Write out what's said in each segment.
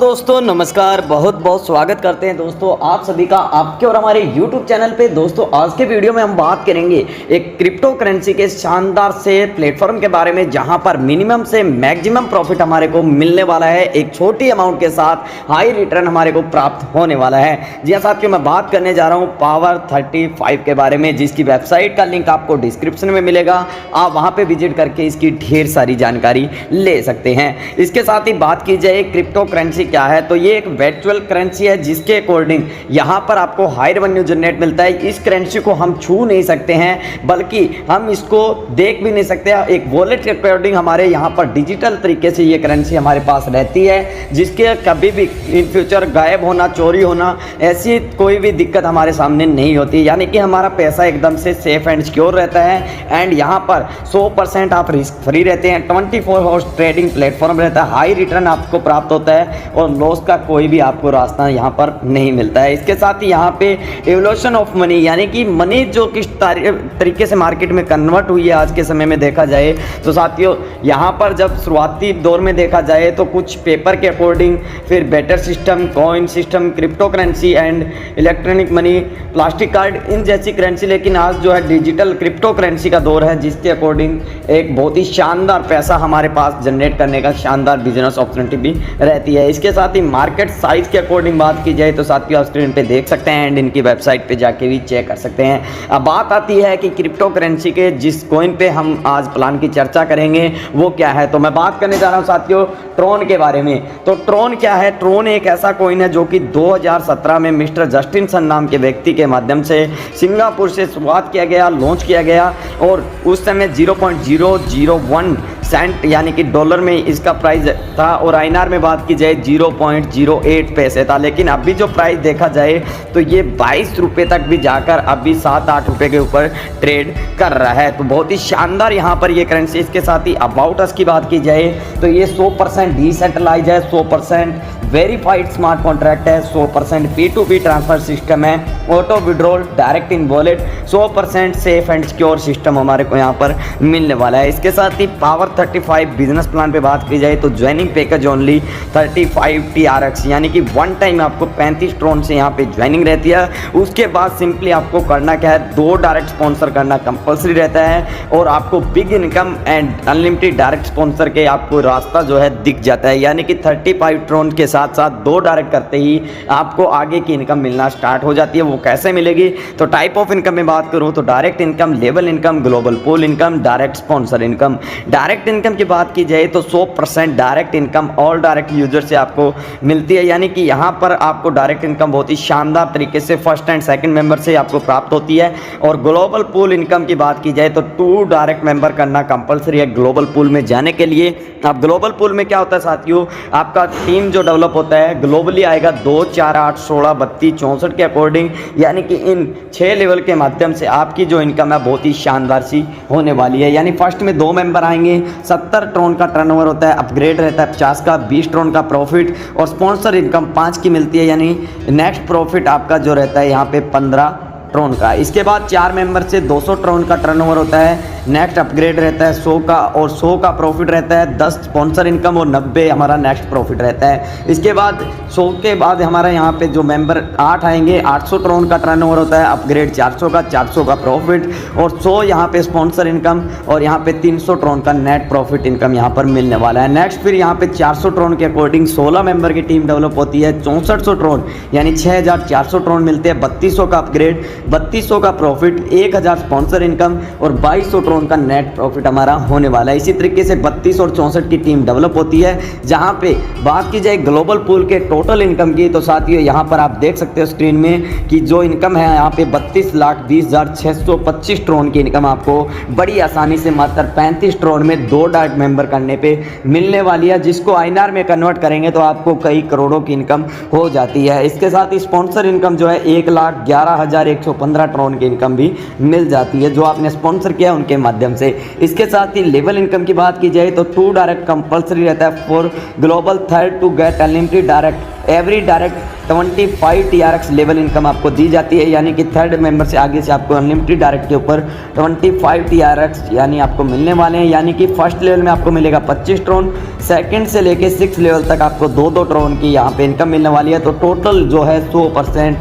दोस्तों नमस्कार, बहुत बहुत स्वागत करते हैं दोस्तों आप सभी का आपके और हमारे YouTube चैनल पे। दोस्तों आज के वीडियो में हम बात करेंगे एक क्रिप्टो करेंसी के शानदार से प्लेटफॉर्म के बारे में, जहां पर मिनिमम से मैक्सिमम प्रॉफिट हमारे को मिलने वाला है। एक छोटी अमाउंट के साथ हाई रिटर्न हमारे को प्राप्त होने वाला है। जी हाँ साथियों, मैं बात करने जा रहा हूँ Power35 के बारे में, जिसकी वेबसाइट का लिंक आपको डिस्क्रिप्शन में मिलेगा। आप वहाँ पे विजिट करके इसकी ढेर सारी जानकारी ले सकते हैं। इसके साथ ही बात की जाए क्रिप्टो करेंसी क्या है, तो ये एक वर्चुअल करेंसी है जिसके अकॉर्डिंग यहाँ पर आपको हाई रेवेन्यू जनरेट मिलता है। इस करेंसी को हम छू नहीं सकते हैं, बल्कि हम इसको देख भी नहीं सकते। एक वॉलेट के अकॉर्डिंग हमारे यहाँ पर डिजिटल तरीके से ये करेंसी हमारे पास रहती है, जिसके कभी भी इन फ्यूचर गायब होना, चोरी होना, ऐसी कोई भी दिक्कत हमारे सामने नहीं होती। यानी कि हमारा पैसा एकदम से सेफ एंड सिक्योर रहता है। एंड यहाँ पर 100% आप रिस्क फ्री रहते हैं। 24 आवर्स ट्रेडिंग प्लेटफॉर्म रहता है। हाई रिटर्न आपको प्राप्त होता है और लॉस का कोई भी आपको रास्ता यहाँ पर नहीं मिलता है। इसके साथ ही यहाँ पे एवोल्यूशन ऑफ मनी, यानी कि मनी जो किस तरीके से मार्केट में कन्वर्ट हुई है आज के समय में देखा जाए तो साथियों, यहाँ पर जब शुरुआती दौर में देखा जाए तो कुछ पेपर के अकॉर्डिंग, फिर barter system, coin system, crypto currency and electronic money, plastic card, इन जैसी करेंसी। लेकिन आज जो है डिजिटल क्रिप्टो करेंसी का दौर है, जिसके अकॉर्डिंग एक बहुत ही शानदार पैसा हमारे पास जनरेट करने का शानदार बिजनेस अपॉर्चुनिटी भी रहती है। इसके साथ ही मार्केट साइज के अकॉर्डिंग बात की जाए तो साथियों आप स्क्रीन पे देख सकते हैं एंड इनकी वेबसाइट पे जाके भी चेक कर सकते हैं। अब बात आती है कि क्रिप्टो करेंसी के जिस कॉइन पे हम आज प्लान की चर्चा करेंगे वो क्या है, तो मैं बात करने जा रहा हूं साथियों ट्रोन के बारे में। तो ट्रोन क्या है? ट्रोन एक ऐसा कॉइन है जो कि 2017 में मिस्टर जस्टिन सन नाम के व्यक्ति के माध्यम से सिंगापुर से शुरुआत किया गया, लॉन्च किया गया, और उस समय 0.001 सेंट यानी कि डॉलर में इसका प्राइस था, और आईएनआर में बात की जाए 0.08 पैसे था। लेकिन अभी जो प्राइस देखा जाए तो ये 22 रुपये तक भी जाकर अभी 7-8 रुपये के ऊपर ट्रेड कर रहा है। तो बहुत ही शानदार यहाँ पर ये करेंसी। इसके साथ ही अबाउट अस की बात की जाए तो ये 100% डिसेंट्रलाइज है, 100% वेरीफाइड स्मार्ट कॉन्ट्रैक्ट है, 100% P2P ट्रांसफर सिस्टम है, auto withdrawal, direct in wallet, 100% safe and secure system हमारे को यहाँ पर मिलने वाला है। इसके साथ ही Power35 बिजनेस प्लान पे बात की जाए तो ज्वाइनिंग पैकेज ओनली 35 TRX, यानी कि वन टाइम आपको 35 ट्रोन से यहाँ पे ज्वाइनिंग रहती है। उसके बाद सिंपली आपको करना क्या है, 2 डायरेक्ट स्पॉन्सर करना कंपलसरी रहता है, और आपको big income and unlimited direct sponsor के आपको रास्ता जो है दिख जाता है। यानी कि 35 ट्रोन के साथ साथ 2 डायरेक्ट करते ही आपको आगे की इनकम मिलना स्टार्ट हो जाती है। वो कैसे मिलेगी, तो टाइप ऑफ इनकम में बात करूँ तो direct income, level income, global pool income, direct sponsor income. Direct income की बात की जाए तो 100% direct income all direct user से आपको मिलती है। यानी कि यहाँ पर आपको डायरेक्ट इनकम बहुत ही शानदार तरीके से फर्स्ट एंड सेकंड मेंबर से आपको प्राप्त होती है। और ग्लोबल पूल इनकम की बात की जाए तो 2 डायरेक्ट मेंबर करना कंपलसरी है ग्लोबल पूल में जाने के लिए। अब ग्लोबल पूल में क्या होता है साथियों, आपका टीम जो डेवलप होता है ग्लोबली आएगा 2, 4, 8, 16, 32, 64 के अकॉर्डिंग। यानी कि इन 6 लेवल के माध्यम से आपकी जो इनकम है बहुत ही शानदार सी होने वाली है। यानी फर्स्ट में 2 मेंबर आएंगे, 70 ट्रोन का टर्नओवर होता है, अपग्रेड रहता है 50 का, 20 ट्रोन का प्रॉफिट, और स्पॉन्सर इनकम 5 की मिलती है। यानी नेक्स्ट प्रॉफिट आपका जो रहता है यहाँ पे 15 ट्रोन का। इसके बाद 4 मेंबर से 200 ट्रोन का टर्नओवर होता है, नेक्स्ट अपग्रेड रहता है 100 का, और 100 का प्रॉफिट रहता है, 10 स्पॉन्सर इनकम और 90 हमारा नेक्स्ट प्रॉफिट रहता है। इसके बाद 100 के बाद हमारा यहाँ पे जो मेंबर 8 आएंगे, 800 ट्रोन का टर्नओवर होता है, अपग्रेड 400 का, 400 का प्रॉफिट, और 100 यहाँ पे स्पॉन्सर इनकम, और यहाँ पे 300 ट्रोन का नेट प्रॉफिट इनकम यहाँ पर मिलने वाला है। नेक्स्ट फिर यहाँ पे 400 ट्रोन के अकॉर्डिंग 16 मेंबर की टीम डेवलप होती है, 6400 ट्रोन यानी 6400 ट्रोन मिलते हैं, 3200 का अपग्रेड, 3200 का प्रॉफिट, 1000 स्पॉन्सर इनकम, और 2200 ट्रोन का नेट प्रॉफिट हमारा होने वाला है। इसी तरीके से 32 और 64 की टीम डेवलप होती है। जहां पे बात की जाए ग्लोबल पूल के टोटल इनकम की तो साथियों यहाँ पर आप देख सकते हो स्क्रीन में कि जो इनकम है यहाँ पे 32,20,625 ट्रोन की इनकम आपको बड़ी आसानी से मात्र 35 ट्रोन में 2 डायरेक्ट मेंबर करने पे मिलने वाली है, जिसको आईएनआर में कन्वर्ट करेंगे तो आपको कई करोड़ों की इनकम हो जाती है। इसके साथ ही स्पॉन्सर इनकम जो है 1,11,115 ट्रोन की इनकम भी मिल जाती है जो आपने स्पॉन्सर किया उनके माध्यम से। इसके साथ ही लेवल इनकम की बात की जाए तो 2 डायरेक्ट कंपलसरी रहता है for global third to get unlimited direct every direct 25 TRX level income आपको दी जाती है, यानी कि थर्ड मेंबर से आगे से आपको अनलिमिटेड डायरेक्ट के ऊपर 25 TRX यानी आपको मिलने वाले हैं। यानी कि फर्स्ट लेवल में आपको मिलेगा 25 ट्रोन, सेकंड से लेके 6 लेवल तक आपको 2-2 ट्रोन की यहाँ पे इनकम मिलने वाली है। तो टोटल जो है 100%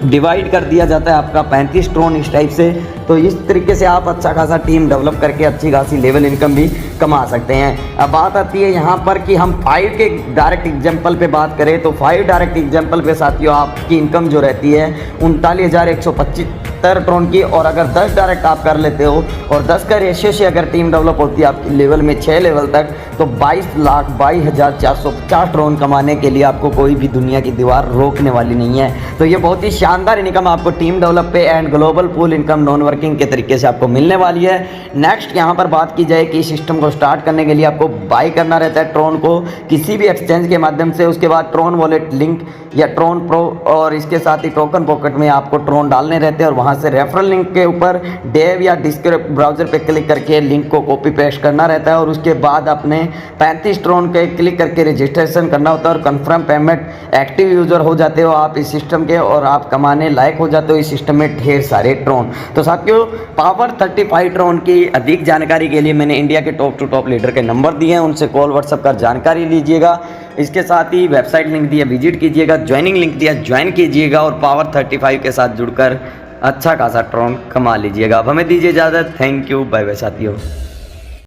डिवाइड कर दिया जाता है आपका 35 ट्रोन इस टाइप से। तो इस तरीके से आप अच्छा खासा टीम डेवलप करके अच्छी खासी लेवल इनकम भी कमा सकते हैं। अब बात आती है यहाँ पर कि हम 5 के डायरेक्ट एग्जाम्पल पे बात करें तो 5 डायरेक्ट एग्जाम्पल पे साथियों आपकी इनकम जो रहती है 39,175 ट्रोन की। और अगर 10 डायरेक्ट आप कर लेते हो और 10 का रेशियो से अगर टीम डेवलप होती है आपकी लेवल में 6 लेवल तक, तो 22,22,450 ट्रोन कमाने के लिए आपको कोई भी दुनिया की दीवार रोकने वाली नहीं है। तो ये बहुत ही शानदार इनकम आपको टीम डेवलप पे and global pool income non working के तरीके से आपको मिलने वाली है। नेक्स्ट यहाँ पर बात की जाए कि सिस्टम को स्टार्ट करने के लिए आपको बाय करना रहता है ट्रोन को किसी भी एक्सचेंज के माध्यम से। उसके बाद ट्रोन वॉलेट लिंक या ट्रोन प्रो और इसके साथ ही टोकन पॉकेट में आपको ट्रोन डालने रहते हैं और वहाँ से रेफरल लिंक के ऊपर डेव या डिस्क्रिप्ट ब्राउजर पे क्लिक करके लिंक को कॉपी पेस्ट करना रहता है। और उसके बाद अपने 35 ट्रोन के क्लिक करके रजिस्ट्रेशन करना होता है और कंफर्म पेमेंट एक्टिव यूजर हो जाते हो आप इस सिस्टम के और आप कमाने लायक हो जाते हो इस सिस्टम में ढेर सारे ट्रोन। तो साथियों पावर 35 ट्रोन की अधिक जानकारी के लिए मैंने इंडिया के टॉप टू टॉप लीडर के नंबर दिए हैं, उनसे कॉल व्हाट्सएप कर जानकारी लीजिएगा। इसके साथ ही वेबसाइट लिंक दिया विजिट कीजिएगा, ज्वाइनिंग लिंक दिया ज्वाइन कीजिएगा और पावर 35 के साथ जुड़कर अच्छा खासा ट्रोन कमा लीजिएगा। अब हमें दीजिए इजाज़त। थैंक यू, बाय बाय साथियों।